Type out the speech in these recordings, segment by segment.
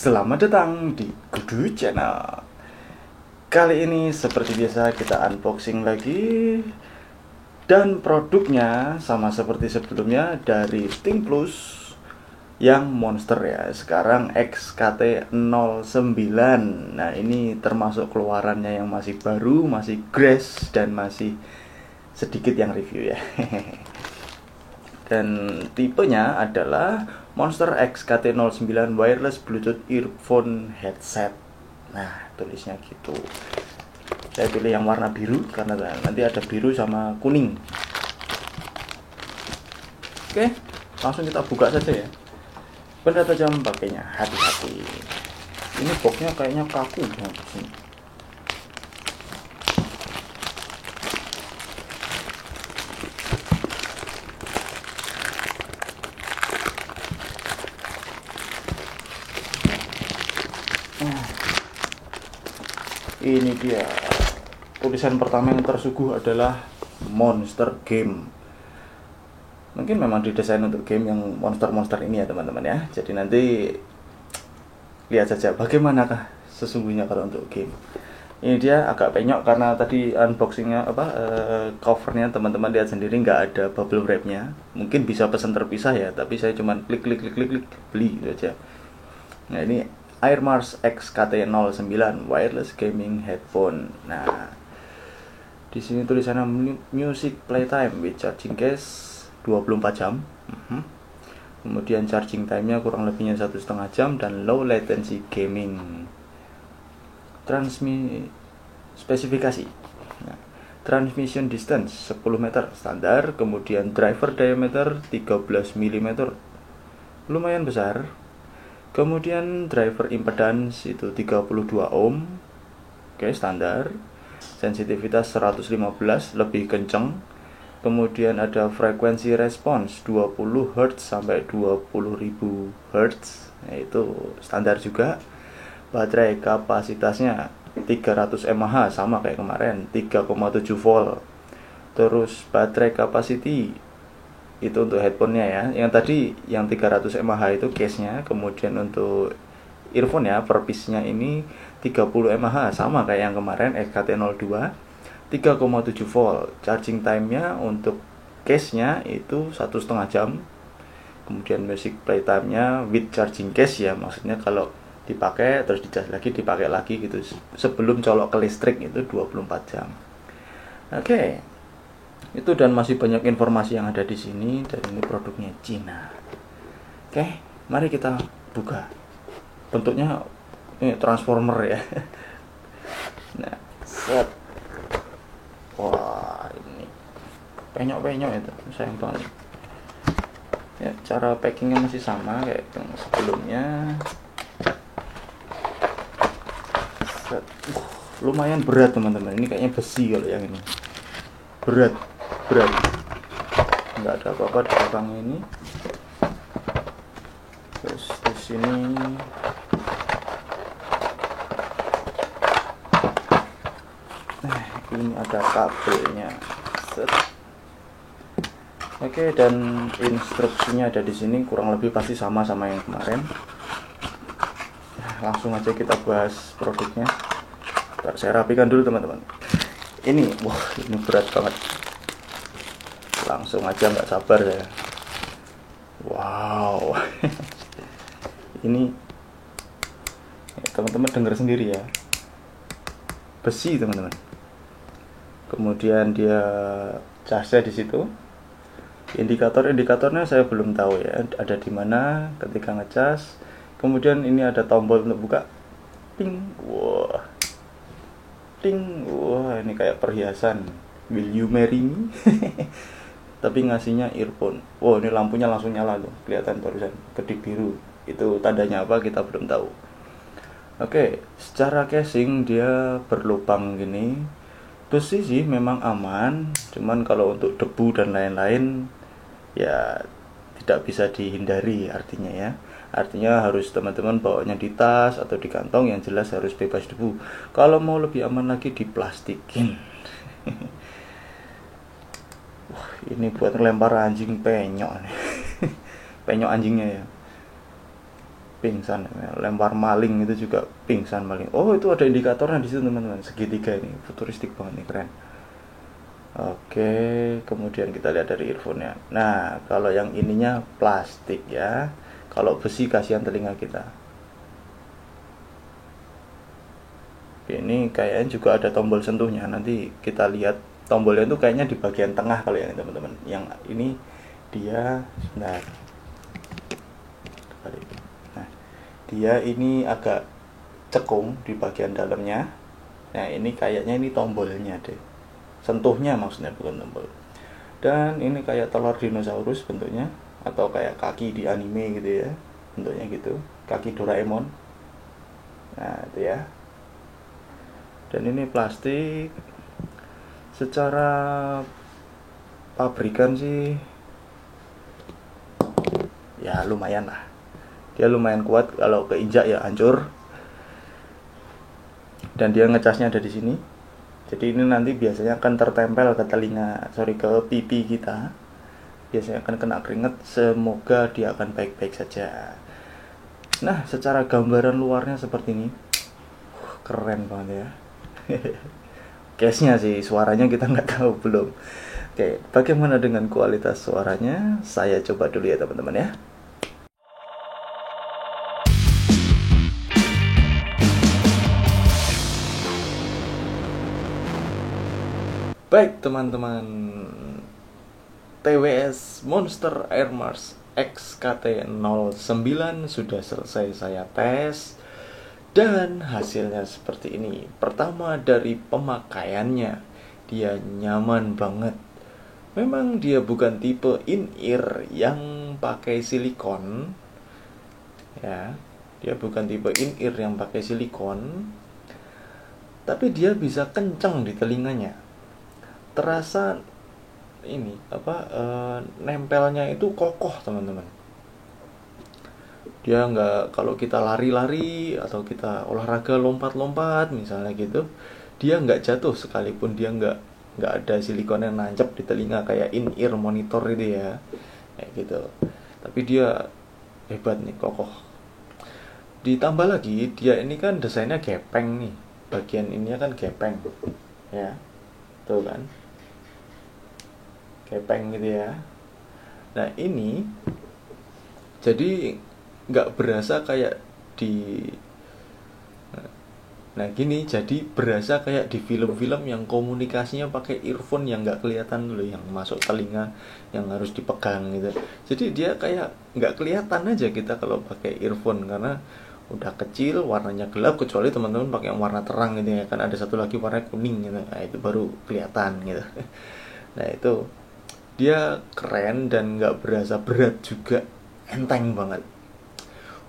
Selamat datang di Kudu Channel. Kali ini seperti biasa kita unboxing lagi. Dan produknya sama seperti sebelumnya dari Think Plus yang monster ya. Sekarang XKT09. Nah, ini termasuk keluarannya yang masih baru, masih grace dan masih sedikit yang review ya. Dan tipenya adalah Monster XKT09 Wireless Bluetooth Earphone Headset. Nah, tulisnya gitu. Saya pilih yang warna biru karena nanti ada biru sama kuning. Oke, langsung kita buka saja ya. Benda tajam pakainya, hati-hati. Ini boxnya kayaknya kaku banget sih. Ini dia, tulisan pertama yang tersuguh adalah Monster Game. Mungkin memang didesain untuk game yang monster-monster ini ya teman-teman ya. Jadi nanti lihat saja bagaimanakah sesungguhnya kalau untuk game. Ini dia agak penyok karena tadi unboxingnya covernya teman-teman lihat sendiri nggak ada bubble wrapnya. Mungkin bisa pesan terpisah ya, tapi saya cuman klik beli saja. Nah, ini Airmars XKT09 Wireless Gaming Headphone. Nah, di sini tulisannya Music Playtime with Charging Case 24 jam. Kemudian charging time-nya kurang lebihnya 1,5 jam dan low latency gaming. Spesifikasi. Nah, transmission distance 10 meter standar, kemudian driver diameter 13 mm. Lumayan besar. Kemudian driver impedance itu 32 ohm. Oke, standar. Sensitivitas 115, lebih kenceng. Kemudian ada frekuensi response 20 Hz sampai 20.000 Hz. Nah, itu standar juga. Baterai kapasitasnya 300 mAh sama kayak kemarin, 3,7 volt. Terus baterai capacity itu untuk headphone-nya ya. Yang tadi yang 300 mAh itu case-nya, kemudian untuk earphone ya, per piece-nya ini 30 mAh sama kayak yang kemarin XKT02, 3,7 volt. Charging time-nya untuk case-nya itu 1,5 jam. Kemudian music playtime-nya with charging case ya, maksudnya kalau dipakai terus dicas lagi, dipakai lagi gitu. Sebelum colok ke listrik itu 24 jam. Oke. Itu dan masih banyak informasi yang ada di sini, dan ini produknya Cina. Oke, mari kita buka. Bentuknya ini transformer ya. Nah, set. Wah, ini penyok-penyok itu, sayang banget. Ya, cara packingnya masih sama kayak yang sebelumnya. Set. Lumayan berat teman-teman. Ini kayaknya besi kalau yang ini. Berat. Nggak ada apa-apa di belakang ini. Terus di sini ini ada kabelnya. Set. Oke, dan instruksinya ada di sini, kurang lebih pasti sama yang kemarin. Langsung aja kita bahas produknya. Ntar saya rapikan dulu teman-teman. Ini berat banget. Langsung aja, nggak sabar saya. Wow. Ini teman-teman dengar sendiri ya, besi teman-teman. Kemudian dia casnya di situ. Indikatornya saya belum tahu ya, ada di mana ketika ngecas. Kemudian ini ada tombol untuk buka. Ting. Wah, ini kayak perhiasan. Will you marry me? Tapi ngasihnya earphone. Wow, ini lampunya langsung nyala tuh, kelihatan barusan kedip biru. Itu tandanya apa kita belum tahu. Oke, secara casing dia berlubang gini. Besi sih memang aman, cuman kalau untuk debu dan lain-lain ya tidak bisa dihindari artinya ya. Artinya harus teman-teman bawanya di tas atau di kantong yang jelas harus bebas debu. Kalau mau lebih aman lagi diplastikin. Wah, ini buat lempar anjing penyok nih. Penyok anjingnya ya. pingsan, lempar maling itu juga pingsan maling. Oh, itu ada indikatornya di situ teman-teman, segitiga ini, futuristik banget nih, keren. Oke, kemudian kita lihat dari earphone-nya. Nah, kalau yang ininya plastik ya, kalau besi kasihan telinga kita. Ini kayaknya juga ada tombol sentuhnya, nanti kita lihat tombolnya itu kayaknya di bagian tengah kali ya teman-teman. Yang ini dia, sebentar, nah dia ini agak cekung di bagian dalamnya. Nah ini kayaknya ini tombolnya deh, sentuhnya maksudnya, bukan tombol. Dan ini kayak telur dinosaurus bentuknya, atau kayak kaki di anime gitu ya, bentuknya gitu, kaki Doraemon. Nah itu ya. Dan ini plastik. Secara pabrikan sih ya lumayan lah, dia lumayan kuat, kalau keinjak ya hancur. Dan dia ngecasnya ada di sini, jadi ini nanti biasanya akan tertempel ke telinga, ke pipi kita, biasanya akan kena keringet. Semoga dia akan baik-baik saja. Nah, secara gambaran luarnya seperti ini, keren banget ya. Case-nya sih, suaranya kita nggak tahu belum. Oke, bagaimana dengan kualitas suaranya? Saya coba dulu ya teman-teman ya. Baik teman-teman, TWS Monster Air Mars XKT09 sudah selesai saya tes. Dan hasilnya seperti ini. Pertama, dari pemakaiannya, dia nyaman banget. Memang dia bukan tipe in-ear yang pakai silikon ya. Dia bukan tipe in-ear yang pakai silikon, tapi dia bisa kencang di telinganya. Terasa ini nempelnya itu kokoh teman-teman. Dia nggak, kalau kita lari-lari atau kita olahraga lompat-lompat misalnya gitu, dia nggak jatuh sekalipun dia nggak ada silikon yang nancap di telinga kayak in-ear monitor itu ya, kayak gitu. Tapi dia hebat nih, kokoh. Ditambah lagi dia ini kan desainnya gepeng nih, bagian ininya kan gepeng ya, tuh kan, gepeng gitu ya. Nah ini jadi nggak berasa kayak di, nah gini, jadi berasa kayak di film-film yang komunikasinya pakai earphone yang nggak kelihatan dulu, yang masuk telinga, yang harus dipegang gitu. Jadi dia kayak nggak kelihatan aja kita kalau pakai earphone, karena udah kecil, warnanya gelap, kecuali teman-teman pakai yang warna terang gitu ya kan, ada satu lagi warna kuning gitu, nah itu baru kelihatan gitu. Nah itu dia keren dan nggak berasa berat juga, enteng banget.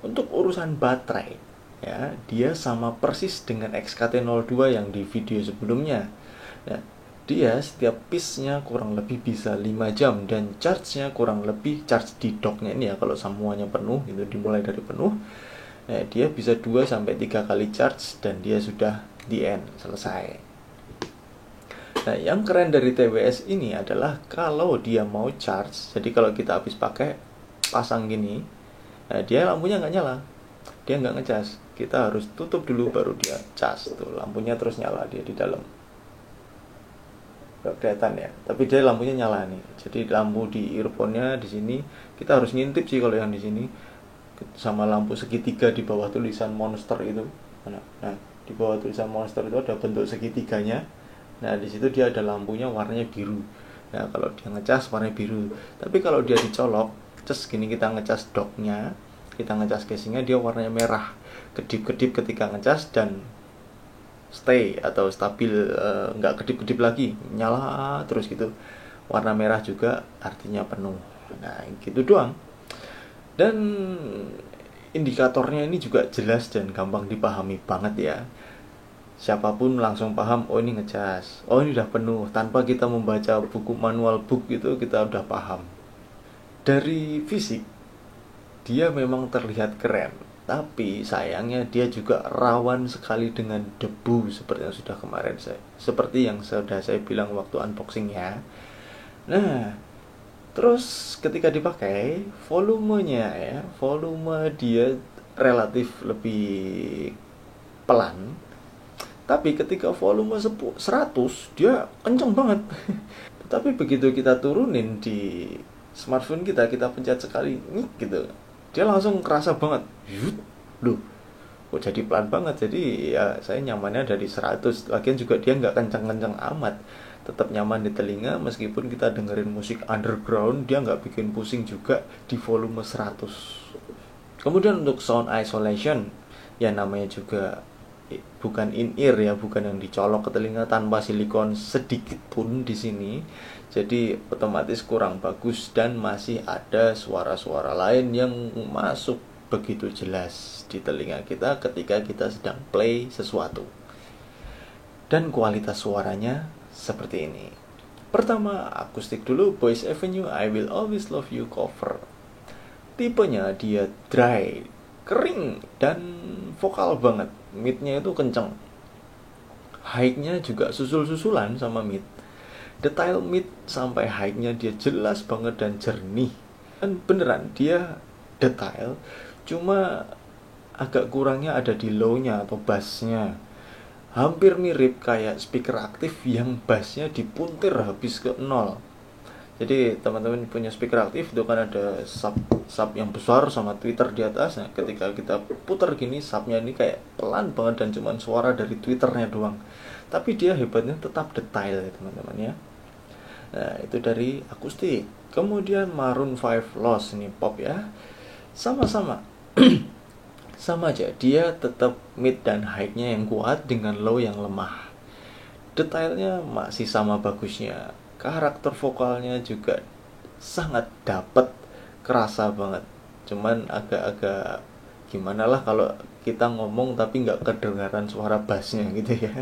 Untuk urusan baterai ya, dia sama persis dengan XKT02 yang di video sebelumnya. Nah, dia setiap piece-nya kurang lebih bisa 5 jam, dan charge-nya kurang lebih, charge di dock-nya ini ya, kalau semuanya penuh itu, dimulai dari penuh, nah, dia bisa 2-3 kali charge dan dia sudah di end, selesai. Nah, yang keren dari TWS ini adalah kalau dia mau charge, jadi kalau kita habis pakai, pasang gini, nah dia lampunya nggak nyala, dia nggak ngecas, kita harus tutup dulu baru dia cas. Tuh lampunya terus nyala, dia di dalam, nggak kelihatan ya, tapi dia lampunya nyala nih. Jadi lampu di earphone-nya di sini kita harus ngintip sih kalau yang di sini, sama lampu segitiga di bawah tulisan Monster itu. Nah di bawah tulisan Monster itu ada bentuk segitiganya. Nah di situ dia ada lampunya warnanya biru. Nah kalau dia ngecas warnanya biru, tapi kalau dia dicolok terus gini, kita ngecas docknya, kita ngecas casingnya, dia warnanya merah, kedip-kedip ketika ngecas, dan stay atau stabil, nggak kedip-kedip lagi, nyala terus gitu, warna merah juga artinya penuh. Nah gitu doang. Dan indikatornya ini juga jelas dan gampang dipahami banget ya, siapapun langsung paham, oh ini ngecas, oh ini udah penuh, tanpa kita membaca buku manual book gitu, kita udah paham. Dari fisik dia memang terlihat keren, tapi sayangnya dia juga rawan sekali dengan debu, seperti yang sudah saya bilang waktu unboxing ya. Nah terus ketika dipakai, volume dia relatif lebih pelan. Tapi ketika volume 100 dia kenceng banget. Tapi begitu kita turunin di smartphone kita pencet sekali nih gitu, dia langsung kerasa banget. Loh, kok jadi pelan banget. Jadi ya saya nyamannya dari 100. Lagian juga dia nggak kencang-kencang amat, tetap nyaman di telinga. Meskipun kita dengerin musik underground, dia nggak bikin pusing juga di volume 100. Kemudian untuk sound isolation, ya namanya juga bukan in ear ya, bukan yang dicolok ke telinga, tanpa silikon sedikit pun di sini. Jadi otomatis kurang bagus dan masih ada suara-suara lain yang masuk begitu jelas di telinga kita ketika kita sedang play sesuatu. Dan kualitas suaranya seperti ini. Pertama, akustik dulu, Boyce Avenue I Will Always Love You cover. Tipenya dia dry, kering, dan vokal banget. Mid-nya itu kenceng, high-nya juga susul-susulan sama mid. Detail mid sampai high-nya dia jelas banget dan jernih. Dan beneran dia detail, cuma agak kurangnya ada di low-nya atau bass-nya. Hampir mirip kayak speaker aktif yang bass-nya dipuntir habis ke 0. Jadi teman-teman punya speaker aktif itu kan ada sub yang besar sama tweeter di atas. Nah, ketika kita putar gini, subnya ini kayak pelan banget dan cuman suara dari tweeternya doang. Tapi dia hebatnya tetap detail ya teman-teman ya. Nah, itu dari akustik. Kemudian Maroon 5 Lost, ini pop ya. Sama-sama. Sama aja, dia tetap mid dan high-nya yang kuat dengan low yang lemah. Detailnya masih sama bagusnya. Karakter vokalnya juga sangat dapet, kerasa banget. Cuman agak-agak gimana lah kalau kita ngomong tapi nggak kedengaran suara bassnya gitu ya.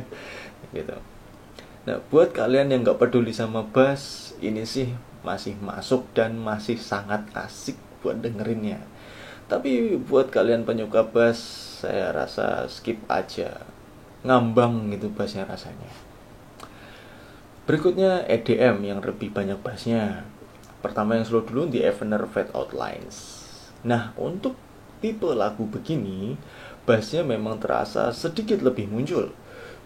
Gitu. Nah, buat kalian yang nggak peduli sama bass, ini sih masih masuk dan masih sangat asik buat dengerinnya. Tapi buat kalian penyuka bass, saya rasa skip aja. Ngambang gitu bassnya rasanya. Berikutnya EDM yang lebih banyak bassnya. Pertama yang slow dulu, The Evener Fade Outlines. Nah, untuk tipe lagu begini, bassnya memang terasa sedikit lebih muncul.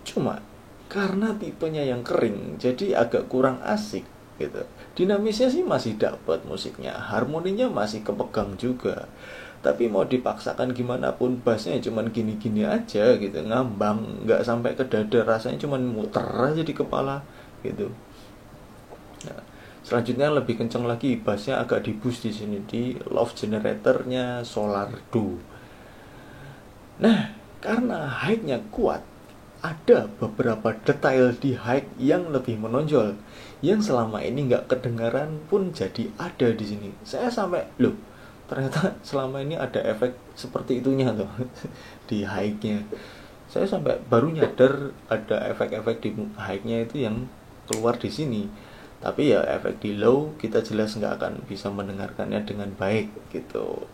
Cuma karena tipenya yang kering, jadi agak kurang asik gitu. Dinamisnya sih masih dapat musiknya, harmoninya masih kepegang juga. Tapi mau dipaksakan gimana pun bassnya cuman gini-gini aja gitu, ngambang, nggak sampai ke dada, rasanya cuman muter aja di kepala gitu. Nah, selanjutnya lebih kencang lagi, bassnya agak di boost di sini di Love Generator-nya Solardo. Nah, karena high-nya kuat, ada beberapa detail di high yang lebih menonjol, yang selama ini nggak kedengaran pun jadi ada di sini. Saya sampai loh, ternyata selama ini ada efek seperti itunya tuh di high-nya. Saya sampai baru nyadar ada efek-efek di high-nya itu yang keluar di sini. Tapi ya efek di low kita jelas nggak akan bisa mendengarkannya dengan baik gitu.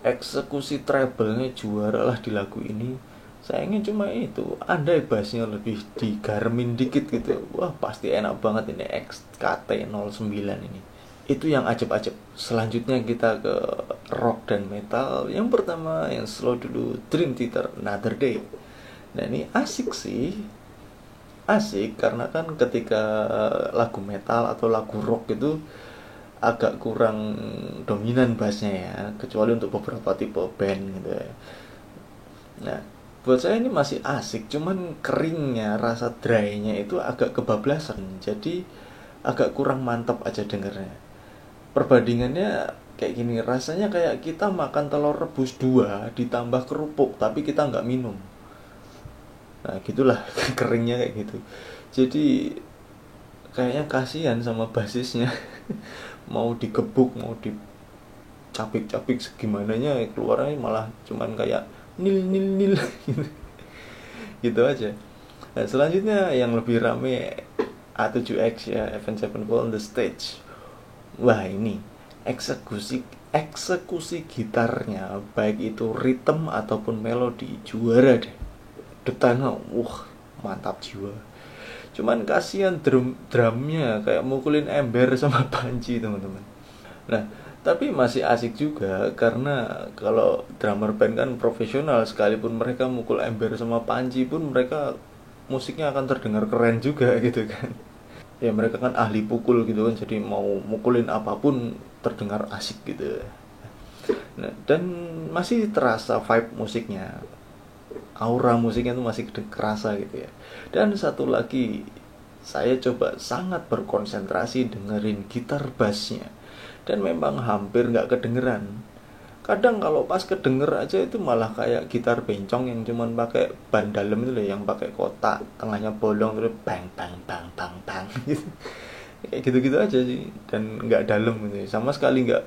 Eksekusi treble-nya juara lah di lagu ini. Sayangnya cuma itu, andai bassnya lebih digarmin dikit gitu, wah pasti enak banget ini XKT09 ini. Itu yang ajeb-ajeb. Selanjutnya kita ke rock dan metal. Yang pertama yang slow dulu, Dream Theater Another Day. Nah ini asik sih, asik karena kan ketika lagu metal atau lagu rock itu agak kurang dominan bassnya ya, kecuali untuk beberapa tipe band gitu ya. Nah, buat saya ini masih asik, cuman keringnya, rasa dry-nya itu agak kebablasan, jadi agak kurang mantap aja dengernya. Perbandingannya kayak gini, rasanya kayak kita makan telur rebus 2 ditambah kerupuk tapi kita nggak minum. Nah gitulah keringnya kayak gitu. Jadi kayaknya kasihan sama basisnya. Mau digebuk, mau dicapik-capik segimananya, keluarnya malah cuman kayak nil gitu. Gitu aja. Nah selanjutnya yang lebih rame A7X ya, Avenged Sevenfold on the Stage. Wah ini eksekusi gitarnya, baik itu ritme ataupun melodi, juara deh. Detailnya mantap jiwa. Cuman kasihan drumnya kayak mukulin ember sama panci teman-teman. Nah Tapi masih asik juga, karena kalau drummer band kan profesional, sekalipun mereka mukul ember sama panci pun mereka musiknya akan terdengar keren juga gitu kan. Ya mereka kan ahli pukul gitu kan, jadi mau mukulin apapun terdengar asik gitu. Nah, dan masih terasa vibe musiknya, aura musiknya itu masih kerasa gitu ya. Dan satu lagi, saya coba sangat berkonsentrasi dengerin gitar bassnya, dan memang hampir nggak kedengeran. Kadang kalau pas kedenger aja itu malah kayak gitar bencong yang cuman pakai ban dalam itu loh, yang pakai kotak tengahnya bolong terus bang bang bang bang bang gitu. Kayak gitu-gitu aja sih, dan nggak dalam gitu, sama sekali nggak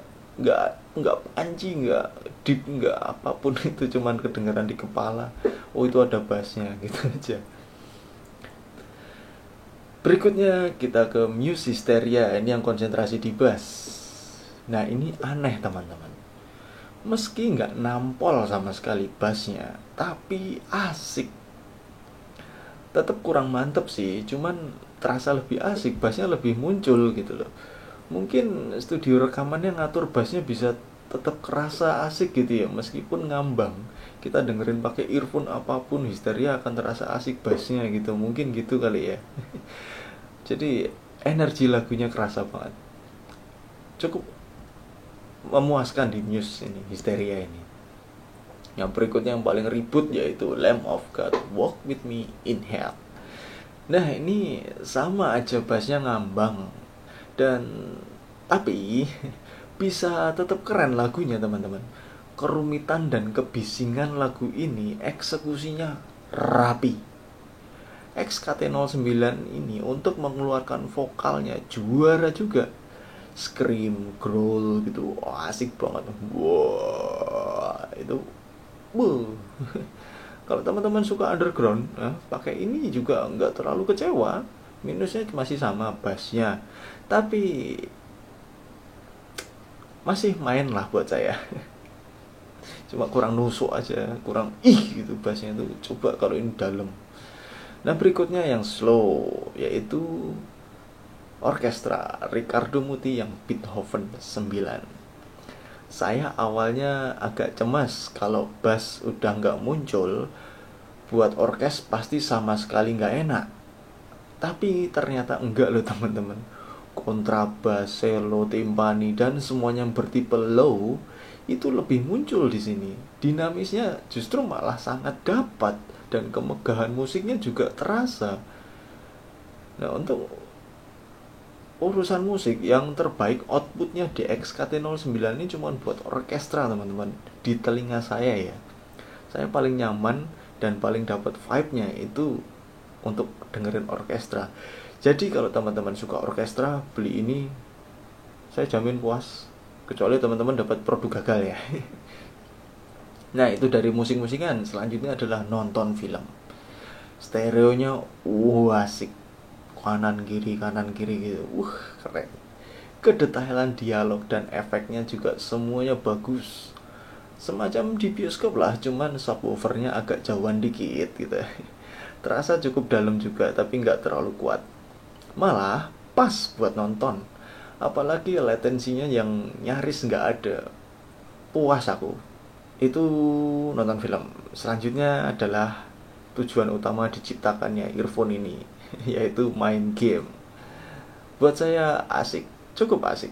nggak panci, nggak deep, nggak apapun itu, cuman kedengeran di kepala. Oh itu ada bassnya gitu aja. Berikutnya kita ke Muse Hysteria, ini yang konsentrasi di bass. Nah ini aneh teman-teman, meski nggak nampol sama sekali bassnya, tapi asik. Tetap kurang mantep sih, cuman terasa lebih asik, bassnya lebih muncul gitu loh. Mungkin studio rekamannya ngatur bassnya bisa tetap kerasa asik gitu ya, meskipun ngambang. Kita dengerin pakai earphone apapun, Hysteria akan terasa asik bassnya gitu, mungkin gitu kali ya. Jadi energi lagunya kerasa banget, cukup memuaskan di Muse ini, Hysteria ini. Yang berikutnya yang paling ribut yaitu Lamb of God, Walk With Me in Hell. Nah ini sama aja bassnya ngambang, dan tapi bisa tetap keren lagunya teman-teman. Kerumitan dan kebisingan lagu ini eksekusinya rapi. XKT09 ini untuk mengeluarkan vokalnya juara juga. Scream, growl gitu, oh, asik banget. Wah, itu kalau teman-teman suka underground, pakai ini juga nggak terlalu kecewa. Minusnya masih sama bassnya, tapi masih main lah buat saya. Cuma kurang nusuk aja, kurang gitu bassnya itu. Coba kalau ini dalam. Nah berikutnya yang slow, yaitu orkestra Riccardo Muti yang Beethoven 9. Saya awalnya agak cemas kalau bass udah nggak muncul, buat orkes pasti sama sekali nggak enak. Tapi ternyata enggak loh teman-teman. Kontrabas, cello, timpani, dan semuanya yang bertipe low itu lebih muncul di sini. Dinamisnya justru malah sangat dapat, dan kemegahan musiknya juga terasa. Nah untuk urusan musik, yang terbaik outputnya di XKT09 ini cuma buat orkestra teman-teman. Di telinga saya ya, saya paling nyaman dan paling dapat vibe-nya itu untuk dengerin orkestra. Jadi kalau teman-teman suka orkestra, beli ini saya jamin puas. Kecuali teman-teman dapat produk gagal ya. Nah itu dari musik-musikan. Selanjutnya adalah nonton film. Stereonya asik, kanan kiri gitu, keren. Kedetailan dialog dan efeknya juga semuanya bagus, semacam di bioskop lah, cuman subwoofernya agak jauhan dikit gitu. Terasa cukup dalam juga, tapi nggak terlalu kuat, malah pas buat nonton. Apalagi latensinya yang nyaris nggak ada. Puas aku itu nonton film. Selanjutnya adalah tujuan utama diciptakannya earphone ini, yaitu main game. Buat saya asik, cukup asik.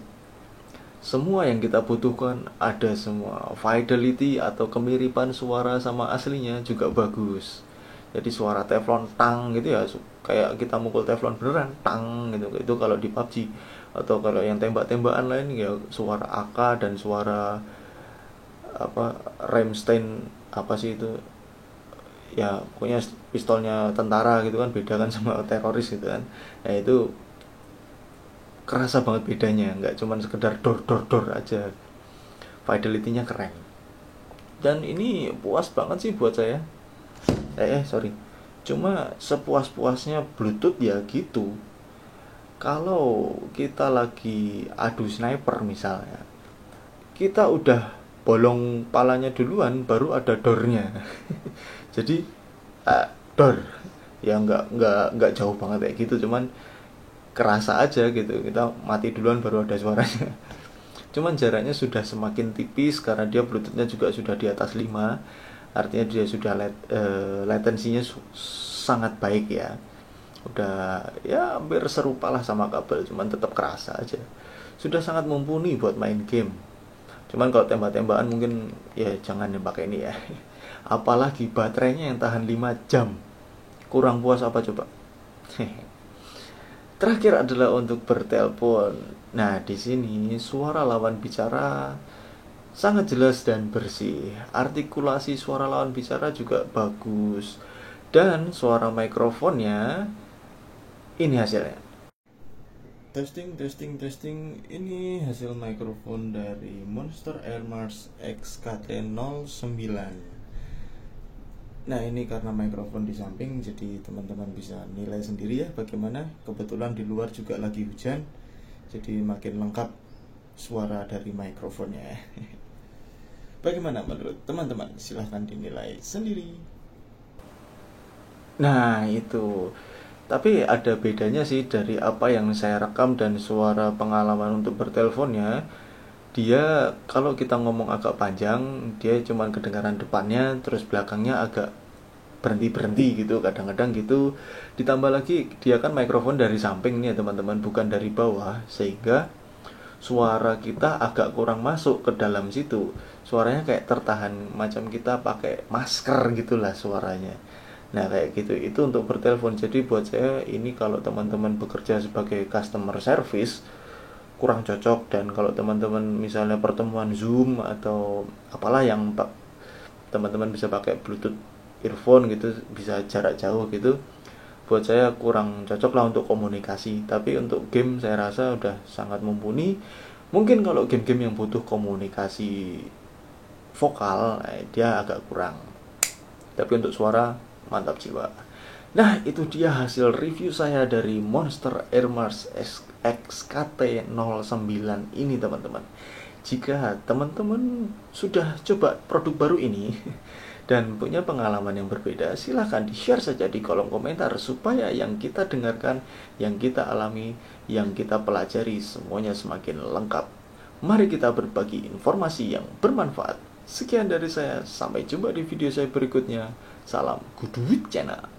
Semua yang kita butuhkan ada semua. Fidelity atau kemiripan suara sama aslinya juga bagus. Jadi suara teflon tang gitu ya, kayak kita mukul teflon beneran tang gitu. Itu kalau di PUBG. Atau kalau yang tembak-tembakan lain ya suara AK dan suara Rammstein sih itu ya, pokoknya pistolnya tentara gitu kan, beda kan sama teroris gitu kan. Nah itu kerasa banget bedanya, nggak cuman sekedar dor aja. Fidelity-nya keren, dan ini puas banget sih buat saya. Sorry, cuma sepuas-puasnya Bluetooth ya gitu. Kalau kita lagi adu sniper misalnya, kita udah bolong palanya duluan, baru ada dornya. Jadi dor ya nggak jauh banget kayak gitu, cuman kerasa aja gitu, kita mati duluan baru ada suaranya. Cuman jaraknya sudah semakin tipis karena dia Bluetoothnya juga sudah di atas 5. Artinya dia sudah latensinya sangat baik ya. Udah ya hampir serupa lah sama kabel, cuman tetap kerasa aja. Sudah sangat mumpuni buat main game. Cuman kalau tembak-tembakan mungkin ya jangan dipakai ini ya. Apalagi baterainya yang tahan 5 jam. Kurang puas apa coba? Terakhir adalah untuk bertelepon. Nah, di sini suara lawan bicara sangat jelas dan bersih. Artikulasi suara lawan bicara juga bagus. Dan suara mikrofonnya ini hasilnya. Testing. Ini hasil mikrofon dari Monster Airmars XKT09. Nah, ini karena mikrofon di samping, jadi teman-teman bisa nilai sendiri ya bagaimana. Kebetulan di luar juga lagi hujan, jadi makin lengkap suara dari mikrofonnya. Bagaimana menurut teman-teman? Silahkan dinilai sendiri. Nah, itu. Tapi ada bedanya sih dari apa yang saya rekam dan suara pengalaman untuk berteleponnya. Dia kalau kita ngomong agak panjang, dia cuma kedengaran depannya, terus belakangnya agak berhenti gitu, kadang-kadang gitu. Ditambah lagi dia kan mikrofon dari samping nih ya teman-teman, bukan dari bawah, sehingga suara kita agak kurang masuk ke dalam situ. Suaranya kayak tertahan, macam kita pakai masker gitulah suaranya. Nah kayak gitu, itu untuk bertelepon. Jadi buat saya ini kalau teman-teman bekerja sebagai customer service kurang cocok. Dan kalau teman-teman misalnya pertemuan Zoom atau apalah yang teman-teman bisa pakai Bluetooth earphone gitu, bisa jarak jauh gitu, buat saya kurang cocok lah untuk komunikasi. Tapi untuk game saya rasa udah sangat mumpuni. Mungkin kalau game-game yang butuh komunikasi vokal dia agak kurang, tapi untuk suara mantap jiwa. Nah, itu dia hasil review saya dari Monster Airmars XKT09 ini teman-teman. Jika teman-teman sudah coba produk baru ini dan punya pengalaman yang berbeda, silahkan di-share saja di kolom komentar supaya yang kita dengarkan, yang kita alami, yang kita pelajari semuanya semakin lengkap. Mari kita berbagi informasi yang bermanfaat. Sekian dari saya, sampai jumpa di video saya berikutnya. Salam Goodwit Channel.